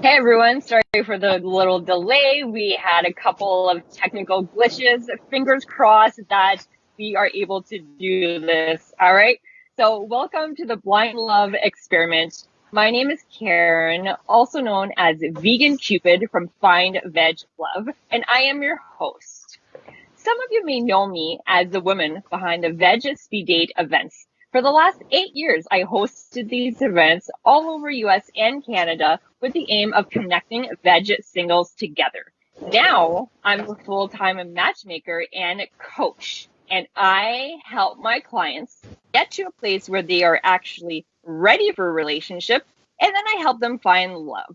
Hey everyone, sorry for the little delay. We had a couple of technical glitches. Fingers crossed that we are able to do this. All right. So, welcome to the Blind Love Experiment. My name is Karen, also known as Vegan Cupid from Find Veg Love, and I am your host. Some of you may know me as the woman behind the Veg Speed Date events. For the last 8 years, I hosted these events all over US and Canada with the aim of connecting veg singles together. Now, I'm a full-time matchmaker and coach, and I help my clients get to a place where they are actually ready for a relationship, and then I help them find love.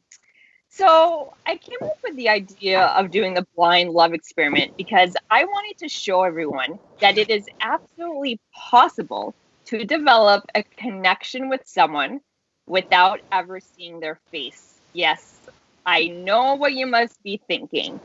So I came up with the idea of doing the blind love experiment because I wanted to show everyone that it is absolutely possible to develop a connection with someone without ever seeing their face. Yes, I know what you must be thinking.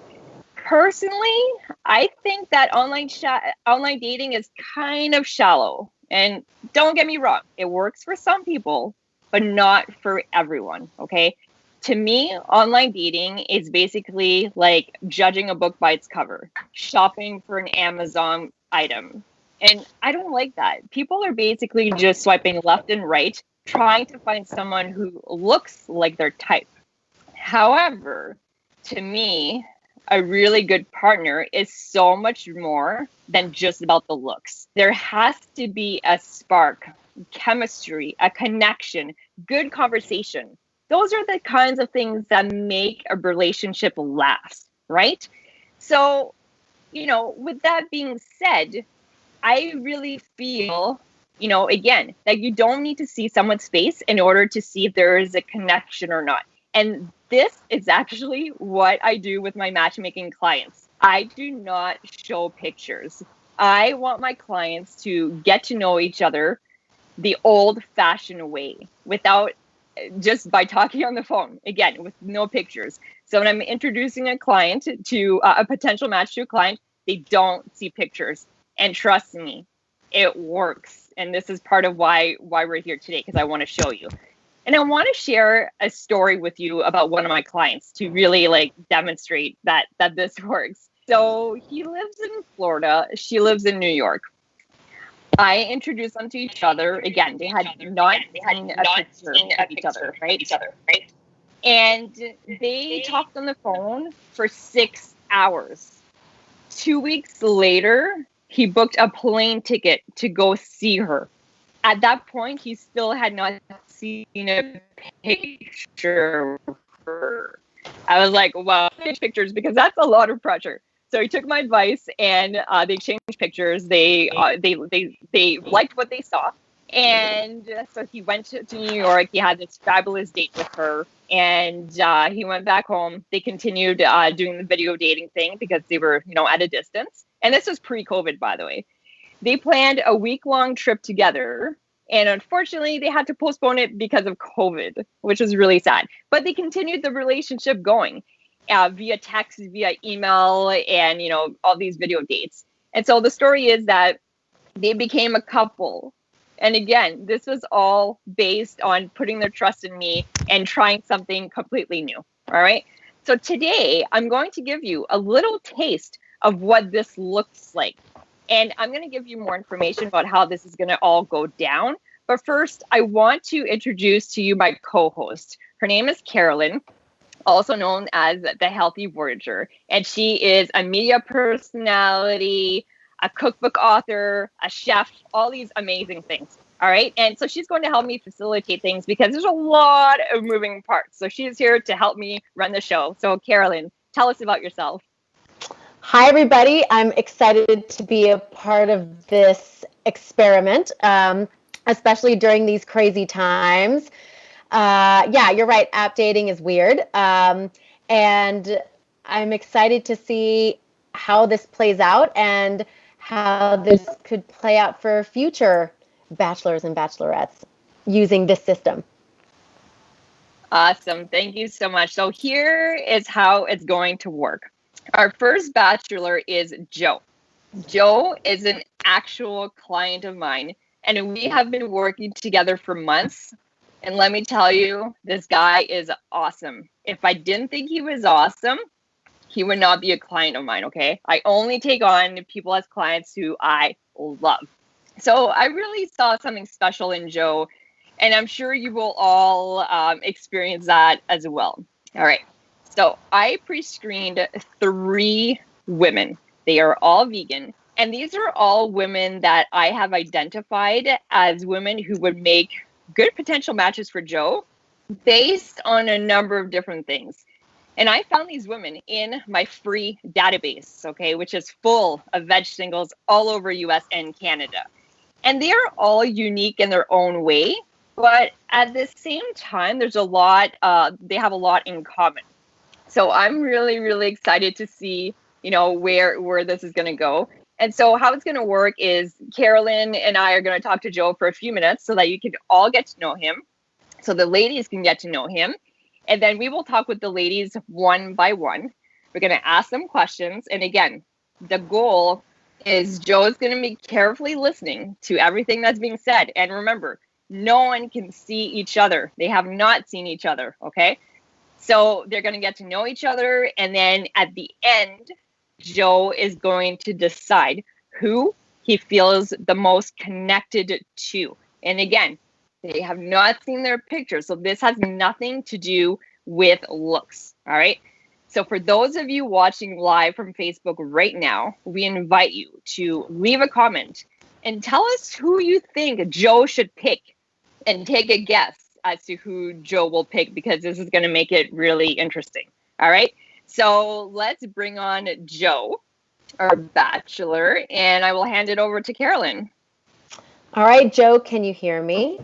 Personally, I think that online dating is kind of shallow. And don't get me wrong, it works for some people, but not for everyone, okay? To me, online dating is basically like judging a book by its cover, shopping for an Amazon item. And I don't like that. People are basically just swiping left and right, trying to find someone who looks like their type. However, to me, a really good partner is so much more than just about the looks. There has to be a spark, chemistry, a connection, good conversation. Those are the kinds of things that make a relationship last, right? So, with that being said, I really feel, again, that you don't need to see someone's face in order to see if there is a connection or not. And this is actually what I do with my matchmaking clients. I do not show pictures. I want my clients to get to know each other the old fashioned way without just by talking on the phone, again, with no pictures. So when I'm introducing a client to a potential match to a client, they don't see pictures. And trust me, it works. And this is part of why we're here today, because I want to show you. And I want to share a story with you about one of my clients to really demonstrate that this works. So he lives in Florida. She lives in New York. I introduced them to each other. Again, they had not seen a picture of each other, right? And they talked on the phone for 6 hours. 2 weeks later, he booked a plane ticket to go see her. At that point, he still had not seen a picture of her. I was like, wow, take pictures, because that's a lot of pressure. So he took my advice, and they exchanged pictures. They liked what they saw, and so he went to New York. He had this fabulous date with her, and he went back home. They continued doing the video dating thing because they were, at a distance. And this was pre-COVID, by the way. They planned a week-long trip together, and unfortunately, they had to postpone it because of COVID, which was really sad. But they continued the relationship going via text, via email, and, all these video dates. And so the story is that they became a couple. And again, this was all based on putting their trust in me and trying something completely new. All right. So today, I'm going to give you a little taste of what this looks like. And I'm going to give you more information about how this is going to all go down. But first, I want to introduce to you my co-host. Her name is KAITLIN, also known as the Healthy Voyager. And she is a media personality, a cookbook author, a chef, all these amazing things. All right. And so she's going to help me facilitate things because there's a lot of moving parts. So she's here to help me run the show. So KAITLIN, tell us about yourself. Hi, everybody. I'm excited to be a part of this experiment, especially during these crazy times. Yeah, you're right. App dating is weird. And I'm excited to see how this plays out and how this could play out for future bachelors and bachelorettes using this system. Awesome. Thank you so much. So here is how it's going to work. Our first bachelor is Joe. Joe is an actual client of mine, and we have been working together for months. And let me tell you, this guy is awesome. If I didn't think he was awesome, he would not be a client of mine, okay? I only take on people as clients who I love. So I really saw something special in Joe, and I'm sure you will all experience that as well. All right. So I pre-screened 3 women. They are all vegan. And these are all women that I have identified as women who would make good potential matches for Joe based on a number of different things. And I found these women in my free database, okay, which is full of veg singles all over US and Canada. And they are all unique in their own way, but at the same time, there's a lot, they have a lot in common. So I'm really, really excited to see, where this is going to go. And so how it's going to work is KAITLIN and I are going to talk to Joe for a few minutes so that you can all get to know him. So the ladies can get to know him. And then we will talk with the ladies one by one. We're going to ask them questions. And again, the goal is Joe's going to be carefully listening to everything that's being said. And remember, no one can see each other. They have not seen each other, okay? So they're going to get to know each other. And then at the end, Joe is going to decide who he feels the most connected to. And again, they have not seen their pictures. So this has nothing to do with looks. All right. So for those of you watching live from Facebook right now, we invite you to leave a comment and tell us who you think Joe should pick and take a guess as to who Joe will pick, because this is going to make it really interesting. All right. So let's bring on Joe, our bachelor, and I will hand it over to KAITLIN. All right, Joe, can you hear me?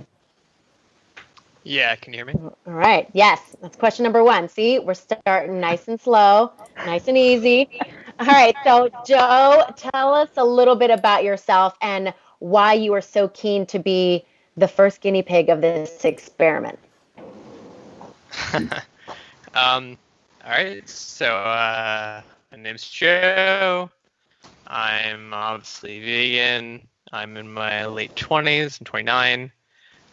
Yeah, can you hear me? All right. Yes, that's question number 1. See, we're starting nice and slow, nice and easy. All right. So, Joe, tell us a little bit about yourself and why you are so keen to be the first guinea pig of this experiment. All right. So, my name's Joe. I'm obviously vegan. I'm in my late 20s. I'm 29.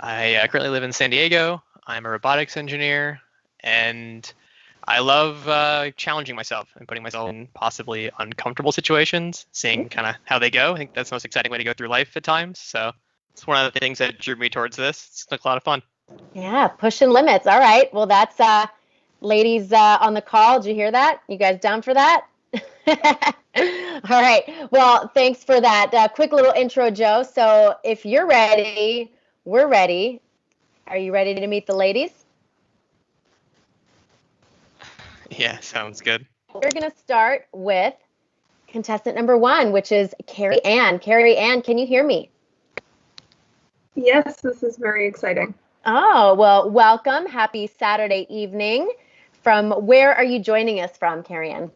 I currently live in San Diego. I'm a robotics engineer, and I love challenging myself and putting myself in possibly uncomfortable situations, seeing kind of how they go. I think that's the most exciting way to go through life at times. So it's one of the things that drew me towards this. It's like a lot of fun. Yeah, pushing limits. All right. Well, that's ladies on the call. Did you hear that? You guys down for that? All right. Well, thanks for that quick little intro, Joe. So if you're ready, we're ready. Are you ready to meet the ladies? Yeah, sounds good. We're going to start with contestant number 1, which is CARRIE-ANNS. CARRIE-ANNS, can you hear me? Yes, this is very exciting. Oh, well, welcome. Happy Saturday evening. From where are you joining us from, CARRIE-ANNS?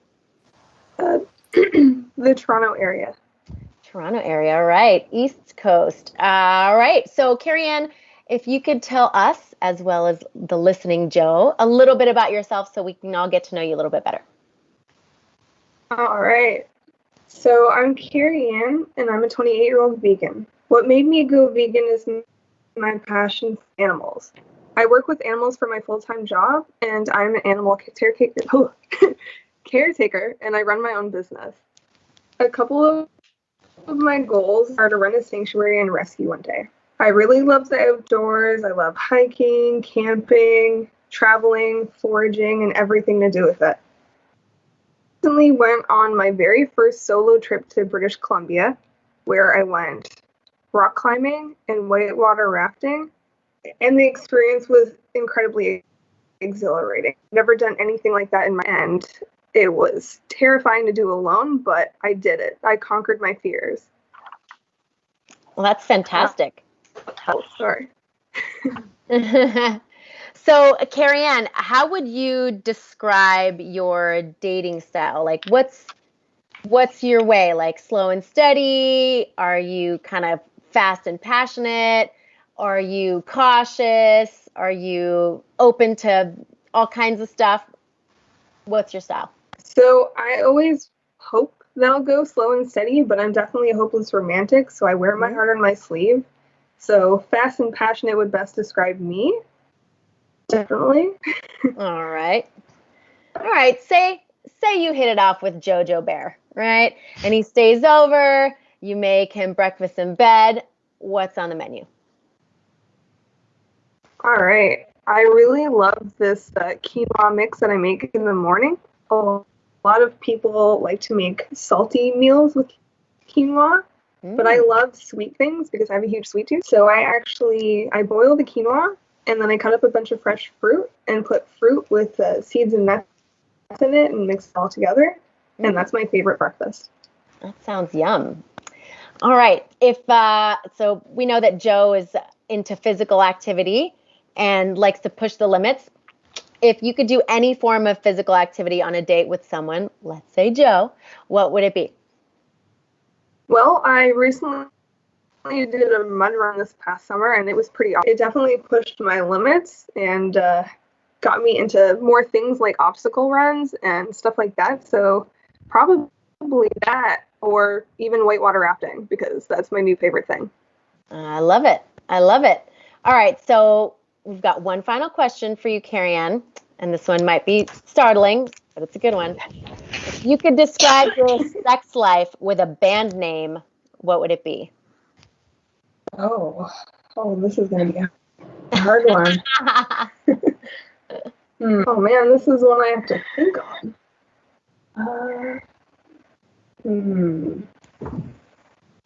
The Toronto area. Toronto area, all right. East Coast. All right. So, CARRIE-ANNS, if you could tell us, as well as the listening Joe, a little bit about yourself so we can all get to know you a little bit better. All right. So I'm CARRIE-ANNS, and I'm a 28-year-old vegan. What made me go vegan is my passion for animals. I work with animals for my full-time job, and I'm an animal caretaker, and I run my own business. A couple of my goals are to run a sanctuary and rescue one day. I really love the outdoors. I love hiking, camping, traveling, foraging, and everything to do with it. I recently went on my very first solo trip to British Columbia, where I went rock climbing and whitewater rafting, and the experience was incredibly exhilarating. Never done anything like that in my end. It was terrifying to do alone, but I did it. I conquered my fears. Well, that's fantastic. Oh, sorry. So, CARRIE-ANNS, how would you describe your dating style? Like, what's your way? Like, slow and steady? Are you kind of fast and passionate? Are you cautious? Are you open to all kinds of stuff? What's your style? So I always hope that I'll go slow and steady, but I'm definitely a hopeless romantic, so I wear my heart on my sleeve. So fast and passionate would best describe me. Definitely. All right. All right. Say you hit it off with Jojo Bear, right? And he stays over. You make him breakfast in bed. What's on the menu? All right. I really love this quinoa mix that I make in the morning. A lot of people like to make salty meals with quinoa, but I love sweet things because I have a huge sweet tooth. So I boil the quinoa and then I cut up a bunch of fresh fruit and put fruit with seeds and nuts in it and mix it all together. And that's my favorite breakfast. That sounds yum. All right. So we know that Joe is into physical activity and likes to push the limits. If you could do any form of physical activity on a date with someone, let's say Joe, what would it be? Well, I recently did a mud run this past summer and it was pretty awesome. It definitely pushed my limits and got me into more things like obstacle runs and stuff like that. So probably that or even whitewater rafting because that's my new favorite thing. I love it. I love it. All right. So we've got one final question for you, Carrie-Ann, and this one might be startling, but it's a good one. If you could describe your sex life with a band name, what would it be? Oh, this is going to be a hard one. Oh man, this is one I have to think on.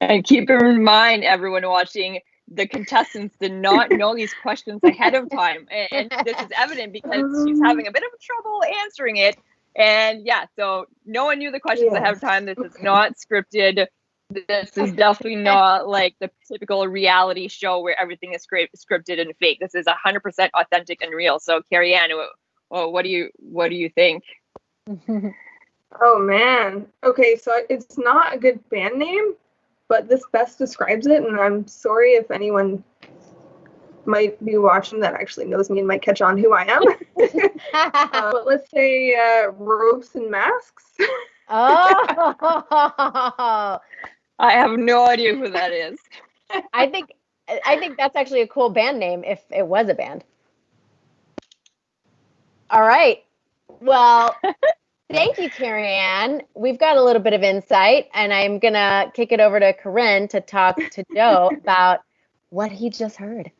And keep in mind, everyone watching, the contestants did not know these questions ahead of time. And this is evident because she's having a bit of trouble answering it. And yeah, so no one knew the questions ahead of time. This is not scripted. This is definitely not like the typical reality show where everything is scripted and fake. This is 100% authentic and real. So Carrie-Ann, what do you think? Oh man. Okay, so it's not a good band name, but this best describes it, and I'm sorry if anyone might be watching that actually knows me and might catch on who I am. But let's say Ropes and Masks. Oh, I have no idea who that is. I think that's actually a cool band name if it was a band. All right. Well, thank you, Carrie-Ann. We've got a little bit of insight, and I'm going to kick it over to Corinne to talk to Joe about what he just heard.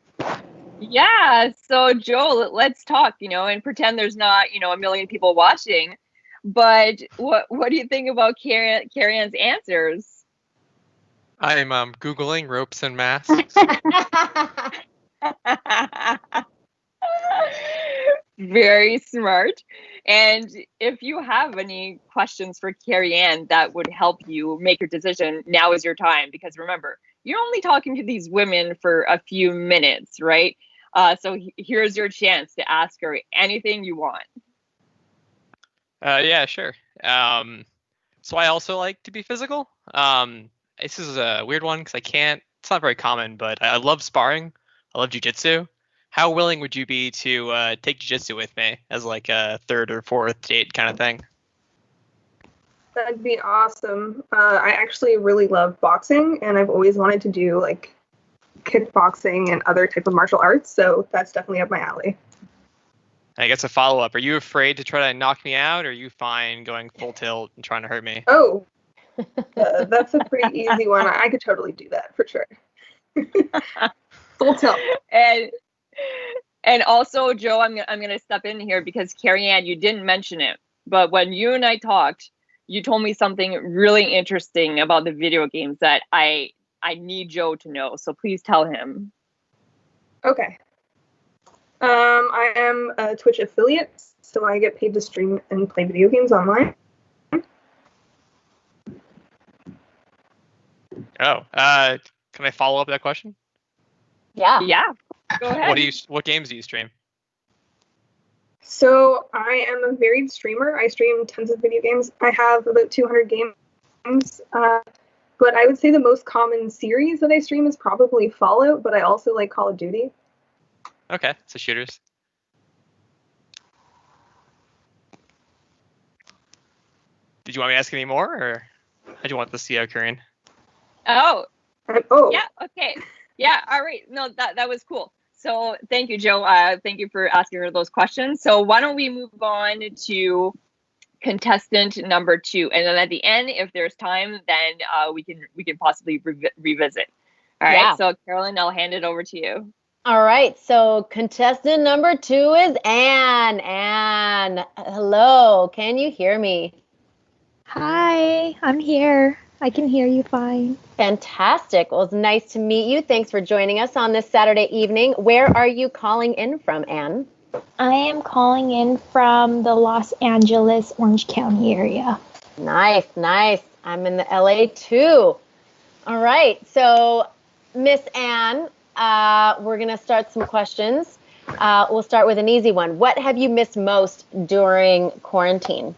Yeah, so Joe, let's talk, and pretend there's not, a million people watching. But what do you think about Carrie-Ann's answers? I'm Googling ropes and masks. Very smart. And if you have any questions for Carrie-Ann that would help you make your decision, now is your time. Because remember, you're only talking to these women for a few minutes, right? So here's your chance to ask her anything you want. Yeah, sure. So I also like to be physical. This is a weird one because it's not very common, but I love sparring. I love jujitsu. How willing would you be to take jiu-jitsu with me as like a third or fourth date kind of thing? That'd be awesome. I actually really love boxing, and I've always wanted to do like kickboxing and other type of martial arts, so that's definitely up my alley. I guess a follow-up. Are you afraid to try to knock me out, or are you fine going full tilt and trying to hurt me? Oh, that's a pretty easy one. I could totally do that for sure. Full tilt. And also, Joe, I'm gonna step in here because Carrie-Ann, you didn't mention it, but when you and I talked, you told me something really interesting about the video games that I need Joe to know. So please tell him. Okay. I am a Twitch affiliate, so I get paid to stream and play video games online. Oh, can I follow up that question? Yeah. Go ahead. What games do you stream? So I am a varied streamer. I stream tons of video games. I have about 200 games. But I would say the most common series that I stream is probably Fallout, but I also like Call of Duty. Okay, so shooters. Did you want me to ask any more, or how do you want this to go, Corinne? Oh. Oh. Yeah. Okay. Yeah. All right. No, that was cool. So thank you, Joe. Thank you for asking her those questions. So why don't we move on to contestant number 2, and then at the end, if there's time, then we can possibly revisit. All right. Yeah. So Carolyn, I'll hand it over to you. All right, so contestant number 2 is Anne. Anne, hello, can you hear me? Hi, I'm here. I can hear you fine. Fantastic. Well, it's nice to meet you. Thanks for joining us on this Saturday evening. Where are you calling in from, Anne? I am calling in from the Los Angeles, Orange County area. Nice, nice. I'm in the LA too. All right, so Miss Anne, we're going to start some questions. We'll start with an easy one. What have you missed most during quarantine?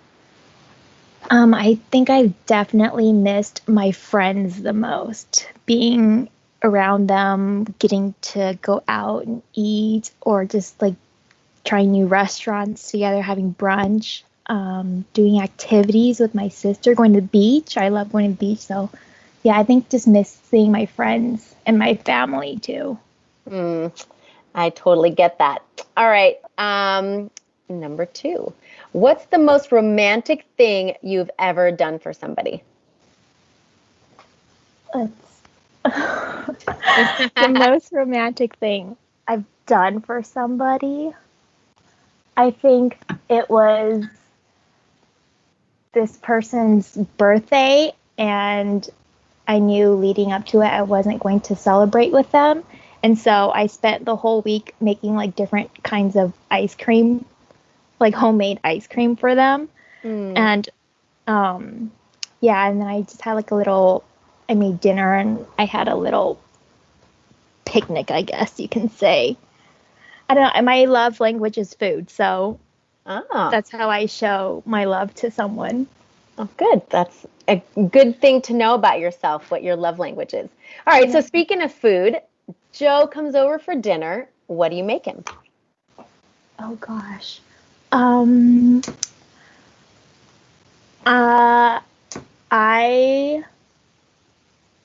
I think I definitely missed my friends the most. Being around them, getting to go out and eat, or just like trying new restaurants together, having brunch, doing activities with my sister, going to the beach. I love going to the beach, so yeah, I think just miss seeing my friends and my family too. I totally get that. All right. Number 2. What's the most romantic thing you've ever done for somebody? The most romantic thing I've done for somebody, I think it was this person's birthday, and I knew leading up to it I wasn't going to celebrate with them. And so I spent the whole week making like different kinds of ice cream, like homemade ice cream for them. And yeah, and then I just had like I made dinner and I had a little picnic, I guess you can say. I don't know, my love language is food, so that's how I show my love to someone. Oh, good. That's a good thing to know about yourself, what your love language is. All right, so speaking of food, Joe comes over for dinner. What do you make him? Oh gosh. I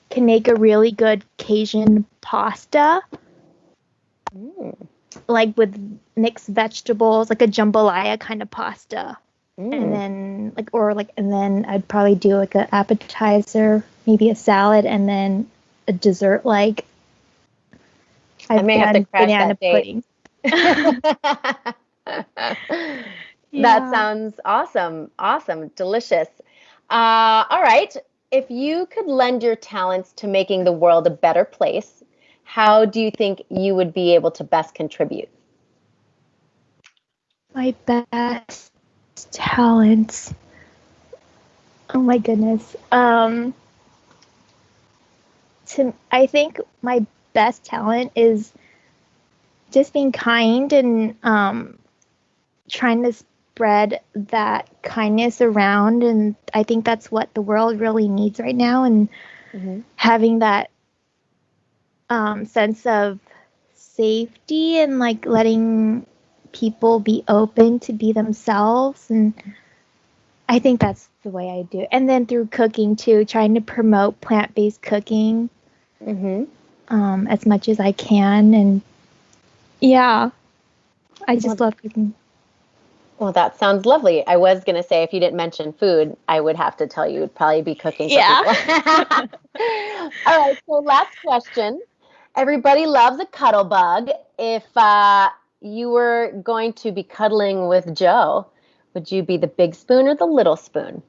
can make a really good Cajun pasta, like with mixed vegetables, like a jambalaya kind of pasta. And then and then I'd probably do like an appetizer, maybe a salad, and then a dessert like I may have to crash banana that date. pudding. That sounds awesome. Awesome. Delicious. All right. If you could lend your talents to making the world a better place, how do you think you would be able to best contribute? My best talents. Oh my goodness. I think my best talent is just being kind and trying to spread that kindness around, and I think that's what the world really needs right now, and having that sense of safety and like letting people be open to be themselves, and I think that's the way I do it. And then through cooking too, trying to promote plant-based cooking as much as I can, and yeah, I just love cooking. Well, that sounds lovely. I was going to say, if you didn't mention food, I would have to tell you would probably be cooking for people. All right, so last question. Everybody loves a cuddle bug. If you were going to be cuddling with Joe, would you be the big spoon or the little spoon?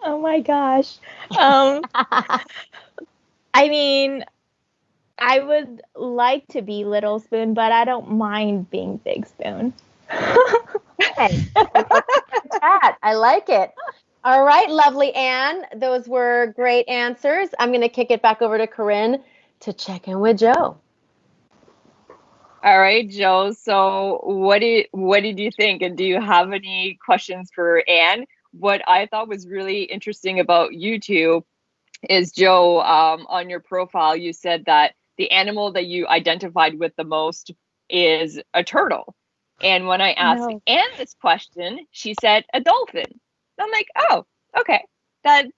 Oh my gosh. I mean, I would like to be little spoon, but I don't mind being big spoon. Okay. I like it. All right, lovely Anne. Those were great answers. I'm going to kick it back over to Corinne to check in with Joe. All right, Joe. So what did you think? And do you have any questions for Anne? What I thought was really interesting about you two is, Joe, on your profile, you said that the animal that you identified with the most is a turtle. And when I asked Anne this question, she said a dolphin. And I'm like, oh, okay. That's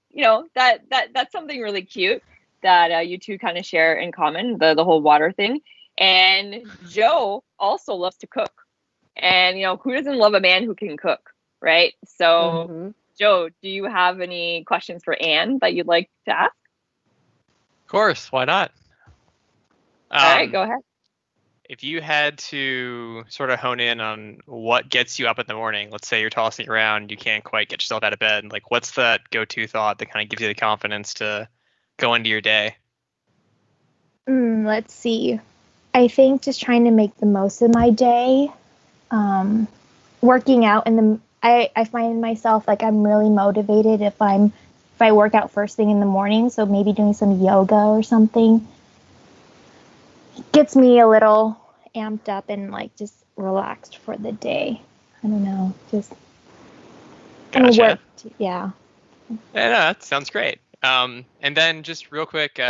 something really cute that you two kind of share in common, the whole water thing. And Joe also loves to cook. And, who doesn't love a man who can cook, right? So, Joe, do you have any questions for Anne that you'd like to ask? Of course, why not? All right, go ahead. If you had to sort of hone in on what gets you up in the morning, let's say you're tossing around, you can't quite get yourself out of bed, like what's that go-to thought that kind of gives you the confidence to go into your day? Let's see. I think just trying to make the most of my day. Working out I find myself like I'm really motivated if I work out first thing in the morning. So maybe doing some yoga or something gets me a little amped up and like just relaxed for the day. I don't know, just Gotcha. Yeah, no, that sounds great. And then just real quick,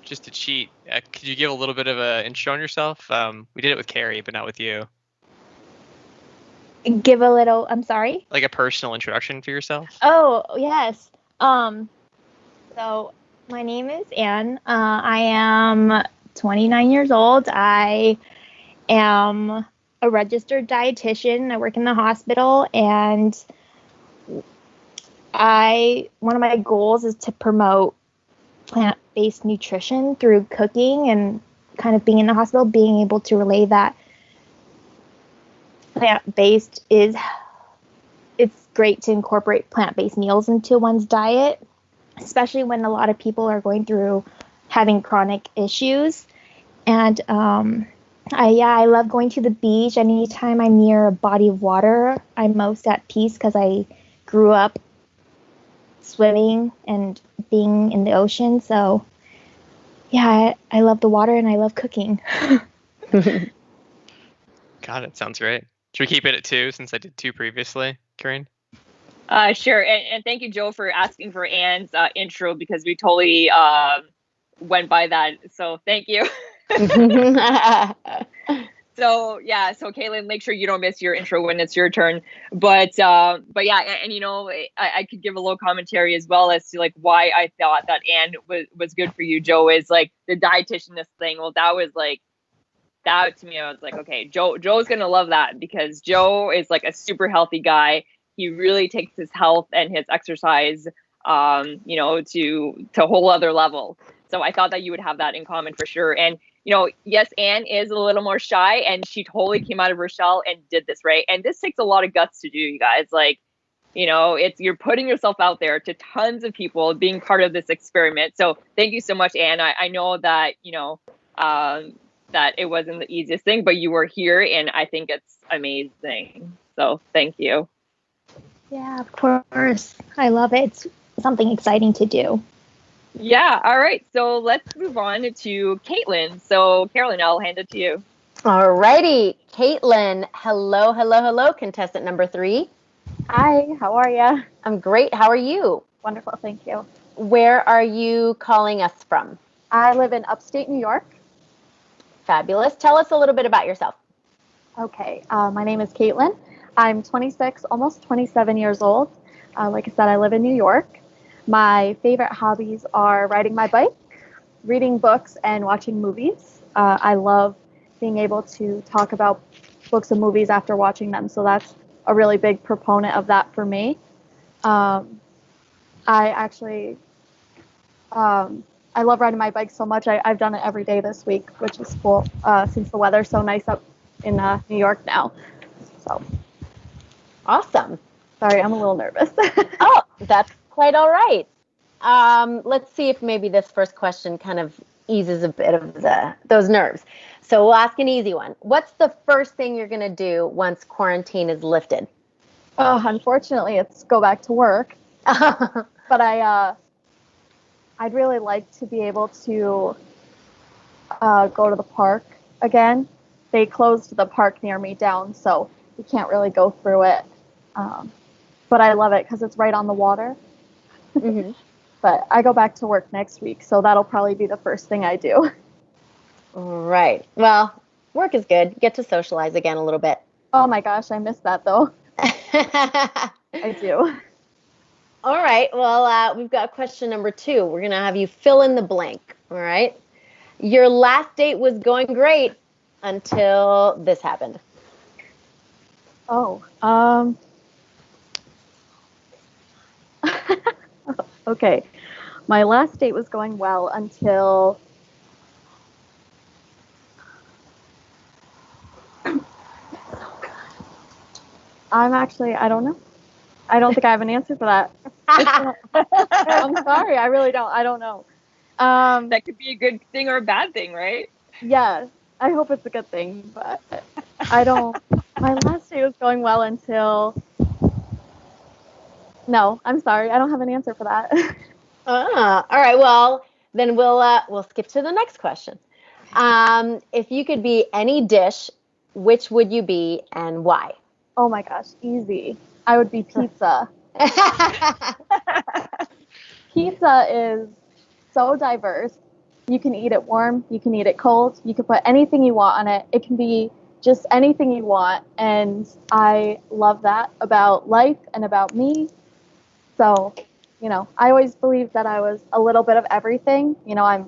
just to cheat, could you give a little bit of an intro on yourself? We did it with Carrie, but not with you. Give a little. I'm sorry. Like a personal introduction for yourself. Oh yes. So my name is Anne. I am 29 years old. I am a registered dietitian. I work in the hospital, and one of my goals is to promote plant-based nutrition through cooking and kind of being in the hospital, being able to relay that plant-based it's great to incorporate plant-based meals into one's diet, especially when a lot of people are going through having chronic issues. And I love going to the beach. Anytime I'm near a body of water, I'm most at peace because I grew up swimming and being in the ocean. So yeah, I love the water and I love cooking. God, it sounds great. Should we keep it at 2 since I did 2 previously, Corinne? Sure. And thank you, Joe, for asking for Anne's intro, because we totally went by that. So thank you. So KAITLIN, make sure you don't miss your intro when it's your turn. But yeah, and I could give a little commentary as well as to like why I thought that Anne was good for you, Joe, is like the dietitianist thing. Well, that to me, I was like, okay, Joe's gonna love that, because Joe is like a super healthy guy. He really takes his health and his exercise, to a whole other level. So I thought that you would have that in common for sure. And, yes, Anne is a little more shy, and she totally came out of her shell and did this, right? And this takes a lot of guts to do, you guys. Like, you're putting yourself out there to tons of people, being part of this experiment. So thank you so much, Anne. I know that, that it wasn't the easiest thing, but you were here, and I think it's amazing. So thank you. Yeah, of course. I love it. It's something exciting to do. Yeah. All right. So let's move on to KAITLIN. So KAITLIN, I'll hand it to you. All righty. KAITLIN, hello, contestant number 3. Hi, how are you? I'm great. How are you? Wonderful, thank you. Where are you calling us from? I live in upstate New York. Fabulous. Tell us a little bit about yourself. Okay, my name is KAITLIN. I'm 26, almost 27 years old. Like I said, I live in New York. My favorite hobbies are riding my bike, reading books, and watching movies. I love being able to talk about books and movies after watching them, so that's a really big proponent of that for me. I love riding my bike so much. I've done it every day this week, which is cool, since the weather's so nice up in New York now. So, awesome. Sorry, I'm a little nervous. Oh, that's quite all right. Let's see if maybe this first question kind of eases a bit of those nerves. So we'll ask an easy one. What's the first thing you're going to do once quarantine is lifted? Oh, unfortunately, it's go back to work. But I'd really like to be able to go to the park again. They closed the park near me down, so you can't really go through it. But I love it because it's right on the water. Mm-hmm. But I go back to work next week, so that'll probably be the first thing I do. Right. Well, work is good. Get to socialize again a little bit. Oh my gosh, I miss that though. I do. All right. Well, we've got question number 2. We're going to have you fill in the blank. All right. Your last date was going great until this happened. Oh, okay. My last date was going well until I don't know. I don't think I have an answer for that. I'm sorry. I really don't. I don't know. That could be a good thing or a bad thing, right? Yeah, I hope it's a good thing, but I don't. My last date was going well until. No, I'm sorry. I don't have an answer for that. All right. Well, then we'll skip to the next question. If you could be any dish, which would you be and why? Oh my gosh, easy. I would be pizza. Pizza is so diverse. You can eat it warm, you can eat it cold, you can put anything you want on it. It can be just anything you want, and I love that about life and about me. So, I always believed that I was a little bit of everything. I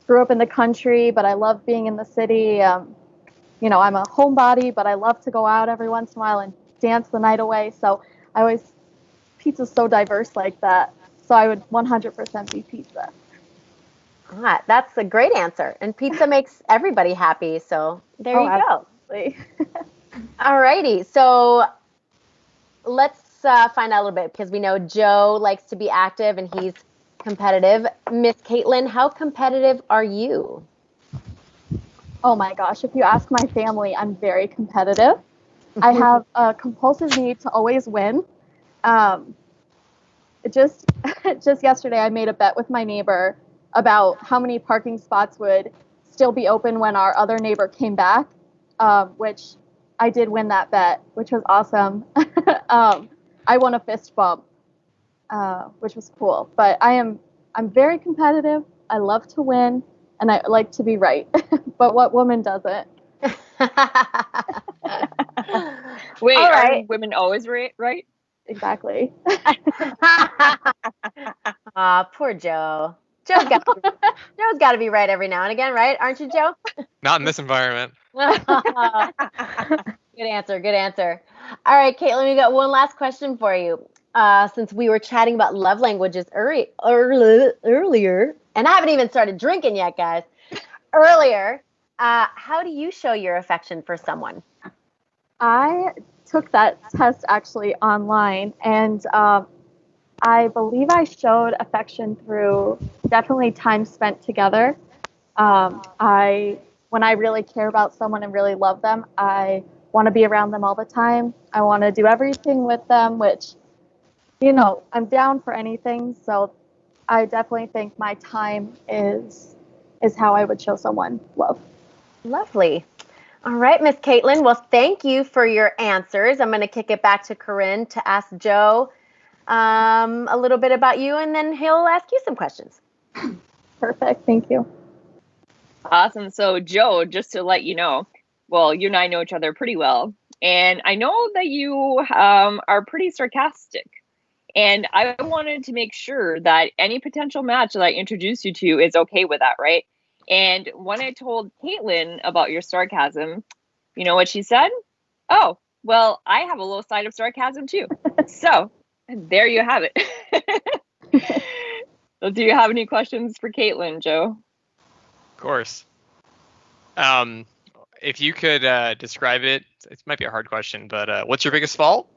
grew up in the country, but I love being in the city. I'm a homebody, but I love to go out every once in a while and dance the night away. So pizza's so diverse like that. So I would 100% be pizza. That's a great answer. And pizza makes everybody happy. So there you go. Absolutely. All righty. So let's find out a little bit because we know Joe likes to be active and he's competitive. Miss KAITLIN, how competitive are you? Oh my gosh, if you ask my family, I'm very competitive. I have a compulsive need to always win. Just yesterday, I made a bet with my neighbor about how many parking spots would still be open when our other neighbor came back, which I did win that bet, which was awesome. I won a fist bump, which was cool. But I'm very competitive. I love to win, and I like to be right. But what woman doesn't? Wait, All right. are women always right? Exactly. Poor Joe. Joe's got to be right every now and again, right? Aren't you, Joe? Not in this environment. Good answer. Good answer. All right, KAITLIN, we got one last question for you. Since we were chatting about love languages earlier, and I haven't even started drinking yet, guys. Earlier, how do you show your affection for someone? I took that test actually online, and I believe I showed affection through definitely time spent together. When I really care about someone and really love them, I want to be around them all the time. I want to do everything with them, which, I'm down for anything. So I definitely think my time is how I would show someone love. Lovely. All right, Miss KAITLIN. Well, thank you for your answers. I'm going to kick it back to Corinne to ask Joe a little bit about you, and then he'll ask you some questions. Perfect. Thank you. Awesome. So, Joe, just to let you know, well, you and I know each other pretty well, and I know that you are pretty sarcastic. And I wanted to make sure that any potential match that I introduce you to is okay with that, right? And when I told KAITLIN about your sarcasm, you know what she said? Oh, well, I have a little side of sarcasm too. So there you have it. So do you have any questions for KAITLIN, Joe? Of course. If you could describe it might be a hard question, but what's your biggest fault?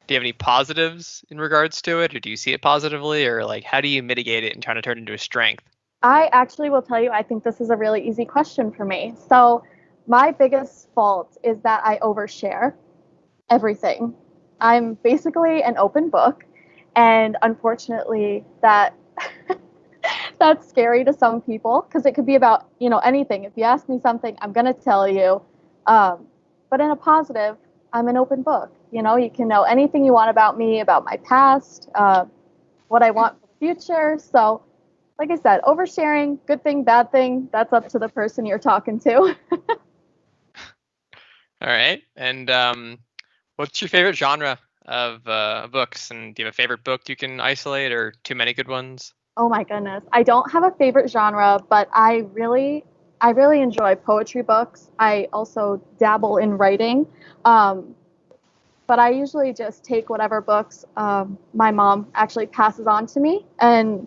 Do you have any positives in regards to it, or do you see it positively, or like how do you mitigate it and try to turn it into a strength? I actually will tell you, I think this is a really easy question for me. So my biggest fault is that I overshare everything. I'm basically an open book, and unfortunately that that's scary to some people because it could be about, anything. If you ask me something, I'm going to tell you. But in a positive, I'm an open book. You can know anything you want about me, about my past, what I want for the future. So, like I said, oversharing, good thing, bad thing, that's up to the person you're talking to. All right. And what's your favorite genre of books? And do you have a favorite book you can isolate, or too many good ones? Oh my goodness. I don't have a favorite genre, but I I really enjoy poetry books. I also dabble in writing. But I usually just take whatever books my mom actually passes on to me, and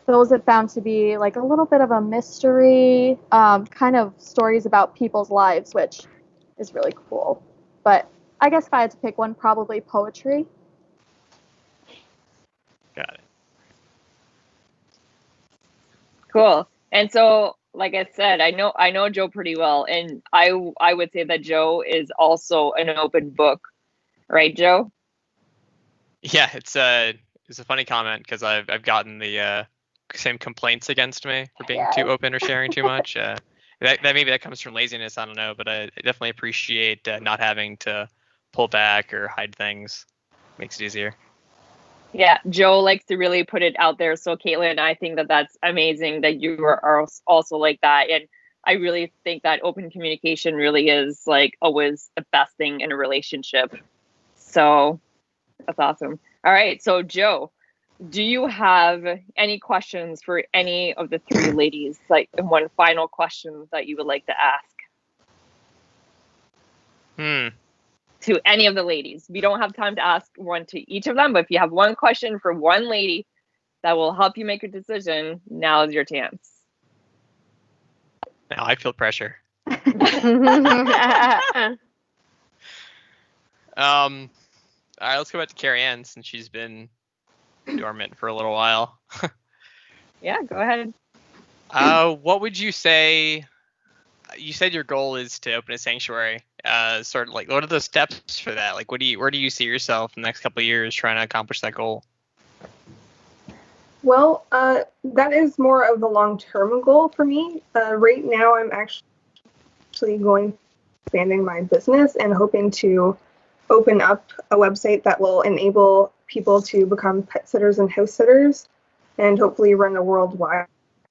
those have found to be like a little bit of a mystery, kind of stories about people's lives, which is really cool. But I guess if I had to pick one, probably poetry. Got it. Cool. And so, like I said, I know Joe pretty well, and I would say that Joe is also an open book, right, Joe? Yeah, it's a funny comment because I've gotten the same complaints against me for being too open or sharing too much. That maybe that comes from laziness. I don't know, but I definitely appreciate not having to pull back or hide things. Makes it easier. Yeah, Joe likes to really put it out there. So, Caitlin, I think that that's amazing that you are also like that. And I really think that open communication really is like always the best thing in a relationship. So that's awesome. All right. So, Joe, do you have any questions for any of the three ladies? Like one final question that you would like to ask to any of the ladies? We don't have time to ask one to each of them, but if you have one question for one lady that will help you make a decision, now is your chance. Now I feel pressure. All right, let's go back to CARRIE-ANNS since she's been dormant for a little while. Yeah, go ahead. What would you say? You said your goal is to open a sanctuary. Sort of like, what are the steps for that? Like, where do you see yourself in the next couple of years trying to accomplish that goal? Well, that is more of the long-term goal for me. Right now, I'm actually going expanding my business and hoping to open up a website that will enable people to become pet sitters and house sitters, and hopefully run a worldwide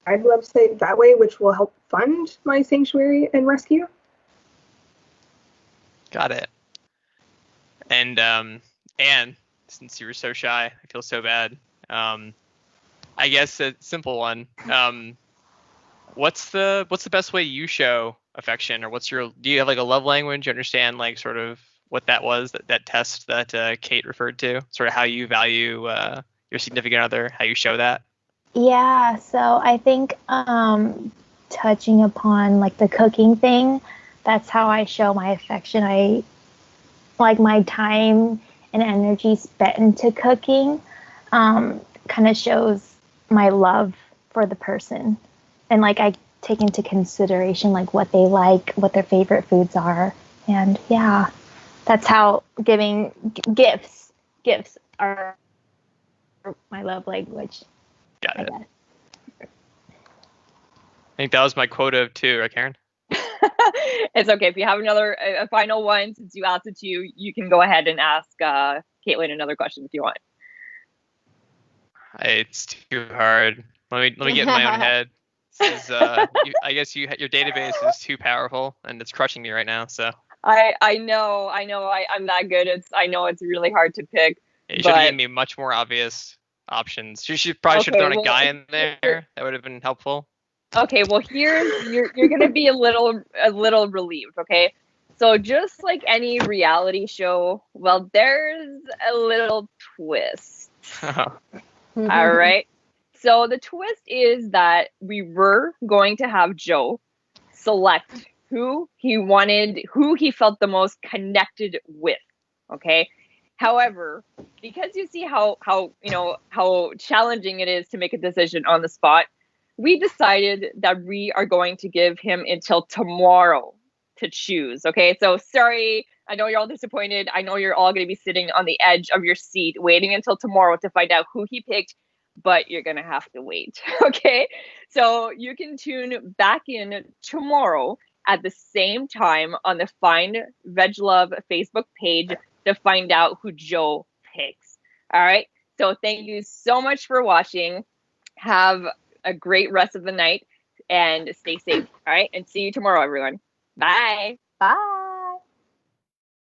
website that way, which will help fund my sanctuary and rescue. Got it. And Anne, since you were so shy, I feel so bad. I guess a simple one. What's the best way you show affection, or do you have like a love language? You understand like sort of what that was, that test that Kate referred to, sort of how you value your significant other, how you show that? Yeah, so I think touching upon like the cooking thing, that's how I show my affection. I like my time and energy spent into cooking kind of shows my love for the person. And like I take into consideration like what they like, what their favorite foods are. And yeah, that's how giving gifts are my love language. Got it. I think that was my quota of 2, right, Karen? It's okay. If you have a final one, since you asked it to you can go ahead and ask Caitlin another question if you want. It's too hard. Let me get in my own head. This is, I guess your database is too powerful and it's crushing me right now. So I know I'm that good. I know it's really hard to pick. you should have given me much more obvious options. You should have thrown a guy in there. That would have been helpful. Okay, well you're gonna be a little relieved, okay? So just like any reality show, well, there's a little twist. All right. So the twist is that we were going to have Joe select who he felt the most connected with. Okay. However, because you see how challenging it is to make a decision on the spot, we decided that we are going to give him until tomorrow to choose. Okay. So sorry. I know you're all disappointed. I know you're all going to be sitting on the edge of your seat waiting until tomorrow to find out who he picked, but you're going to have to wait. Okay. So you can tune back in tomorrow at the same time on the Find Veg Love Facebook page to find out who Joe picks. All right. So thank you so much for watching. Have a great rest of the night and stay safe. All right. And see you tomorrow, everyone. Bye. Bye.